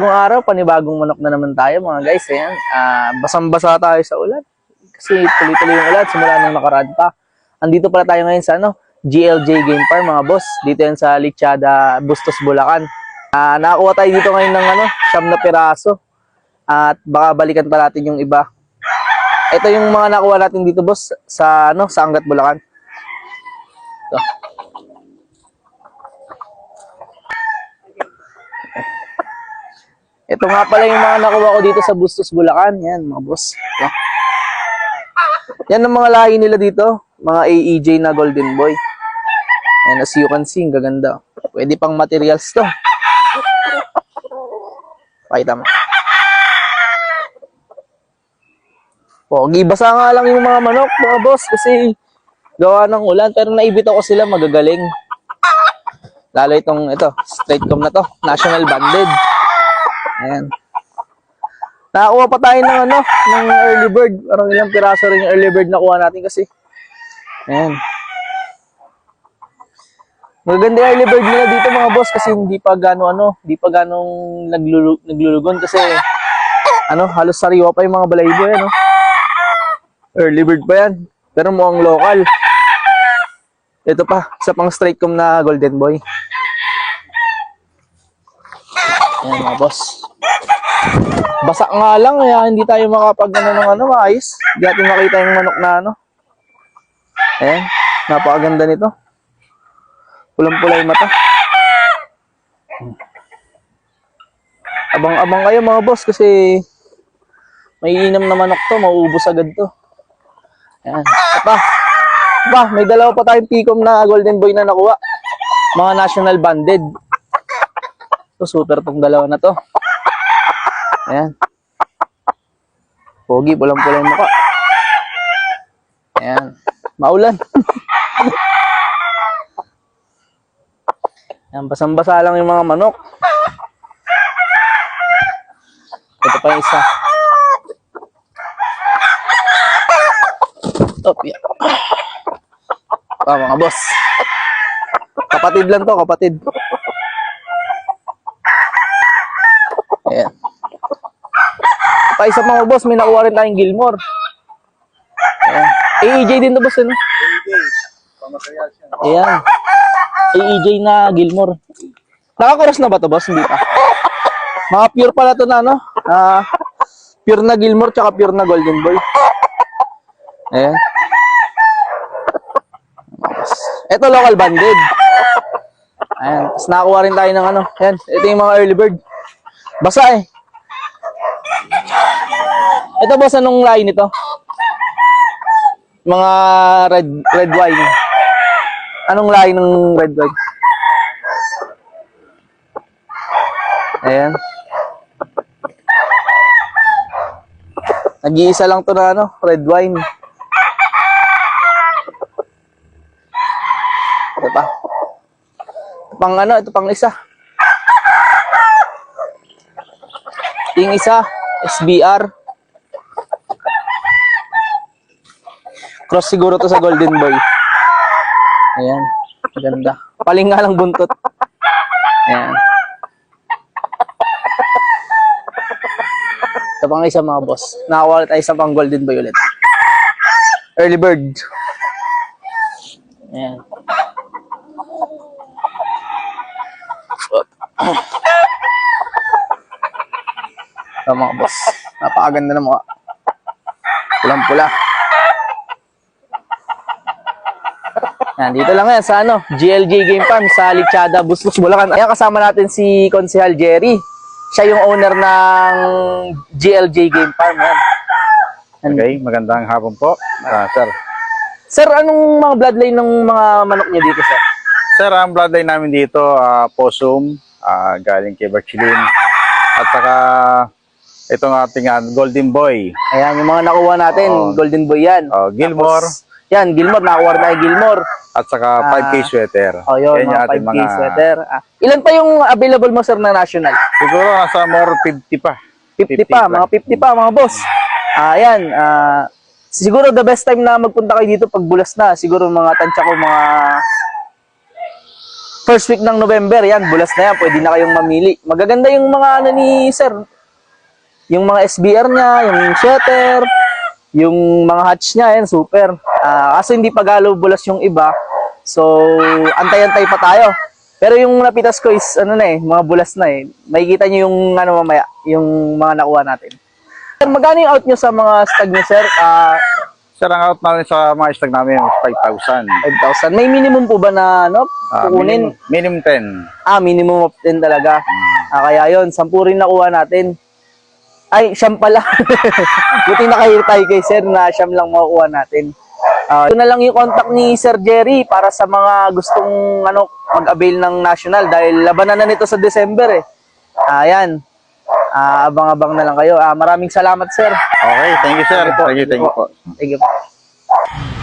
Ngayong araw, panibagong manok na naman tayo mga guys. Ayan, basang-basa tayo sa ulan. Kasi tuloy-tuloy yung ulan simula nung nakaraan pa. Andito pala tayo ngayon sa GLJ Game Farm mga boss. Dito yan sa Lichada, Bustos, Bulacan. Nakakuha tayo dito ngayon ng 9 na piraso. At baka balikan pa natin yung iba. Ito yung mga nakuha natin dito boss sa sa Angat, Bulacan. Ito. Ito nga pala yung mga nakuha ko dito sa Bustos, Bulacan. Yan, mga boss. Ito. Yan ang mga lahi nila dito. Mga AEJ na Golden Boy. And as you can see, gaganda. Pwede pang materials to. Pakita mo. Pogi, basa nga lang yung mga manok, mga boss. Kasi gawa ng ulan. Pero naibito ko sila, magagaling. Lalo ito, straight comb na to. National Banded. Ayan. Nakakuha pa tayo ng ng early bird. Parang ilang piraso rin yung early bird na kuha natin kasi. Ayan. Maganda yung early bird nila dito mga boss kasi hindi pa ganong naglulugon kasi halos sariwa pa yung mga balaybo yan. Early bird pa yan. Pero mukhang local. Ito pa, isa pang straight comb na Golden Boy. Ayan mga boss. Basa nga lang, kaya hindi tayo makapag maayos. Hindi natin makita yung manok na Ayan, napakaganda nito. Pulang-pula yung mata. Abang-abang kayo mga boss kasi may inam na manok to, mauubos agad to. Ayan, may dalawa pa tayong Picom na Golden Boy na nakuha. Mga National Banded. So, super tong dalawa na to. Ayan. Pogi, pulang-pula yung mukha. Ayan. Maulan. Ayan, basang-basa lang yung mga manok. Ito pa yung isa. Yan. Mga boss. Kapatid lang to, kapatid. Ayan. Pa isa mga boss, may nakuha rin tayong Gilmore. Ayan. AEJ din to boss, AEJ. Ayan. AEJ na Gilmore. Nakakuros na ba to boss? Hindi pa. Mga pure pala to na pure na Gilmore tsaka pure na Golden Boy. Ayan. Ito local banded. Ayan. Tapos nakakuha rin tayo ng Ayan. Ito yung mga early bird. Basa eh. Ito boss, anong lahi nito? Mga red wine. Anong lahi ng red wine? Ayan. Nag-iisa lang to na red wine. Ito pa. Ito pang isa. Yung isa, SBR. Cross siguro to sa Golden Boy. Ayan. Maganda. Paling nga lang buntot. Ayan. Ito pang isa mga boss. Nakakuha tayo sa pang Golden Boy ulit. Early bird. Ayan. Ito mga boss. Napakaganda na mukha. Pulang-pula. Dito lang yan sa GLJ Game Farm sa Lichada, Bustos, Bulacan. Ayan, kasama natin si Konsehal Jerry. Siya yung owner ng GLJ Game Farm. Yan. Okay, magandang hapon po, sir. Sir, anong mga bloodline ng mga manok niya dito, sir? Sir, ang bloodline namin dito, Possum, galing kay Berchilin. At saka itong ating Golden Boy. Ayan, yung mga nakuha natin, Golden Boy yan. Gilmore. Tapos, yan, Gilmore, nakuha rin tayo Gilmore. At saka 5K sweater. Yun, mga 5K sweater. Ilan pa yung available mo, sir, na national? Siguro nasa more 50 pa. 50 pa, mga 50 pa, mga boss. Ayan, siguro the best time na magpunta kayo dito pag bulas na. Siguro mga tansya ko, mga first week ng November, yan, bulas na yan, pwede na kayong mamili. Magaganda yung mga ano ni sir, yung mga SBR niya, yung shutter, yung mga hatch niya, yan, super. Kaso hindi pa galo bulas yung iba, so antay-antay pa tayo. Pero yung napitas ko is, ano na mga bulas na Makikita nyo yung, mamaya, yung mga nakuha natin. Sir, magkano yung out nyo sa mga stag nyo, sir? Sir, ang out namin sa mga stag namin, 5,000. 5,000. May minimum po ba na, kukunin? Minimum 10. Minimum of 10 talaga. Kaya yun, 10 rin nakuha natin. Ay, siyam pala. Buti nakahir tayo kay sir na siyam lang makukuha natin. Ito na lang yung contact ni Sir Jerry para sa mga gustong mag-avail ng national dahil labanan na nito sa December Ayan. Abang-abang na lang kayo. Maraming salamat, sir. Okay, thank you, sir. Thank you po. Thank you po.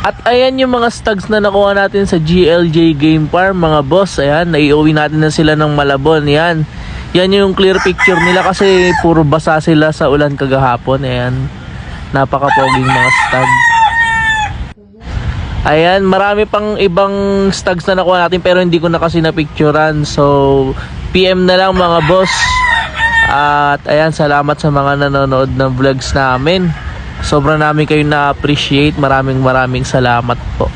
At ayan yung mga stags na nakuha natin sa GLJ Game Farm, mga boss. Ayan, naiuwi natin na sila ng Malabon. Yan yung clear picture nila kasi puro basa sila sa ulan kagahapon. Ayan, napakapoging mga stag. Ayan, marami pang ibang stags na nakuha natin pero hindi ko na kasi napicturan. So, PM na lang mga boss. At ayan, salamat sa mga nanonood ng vlogs namin. Sobrang namin kayo na-appreciate. Maraming salamat po.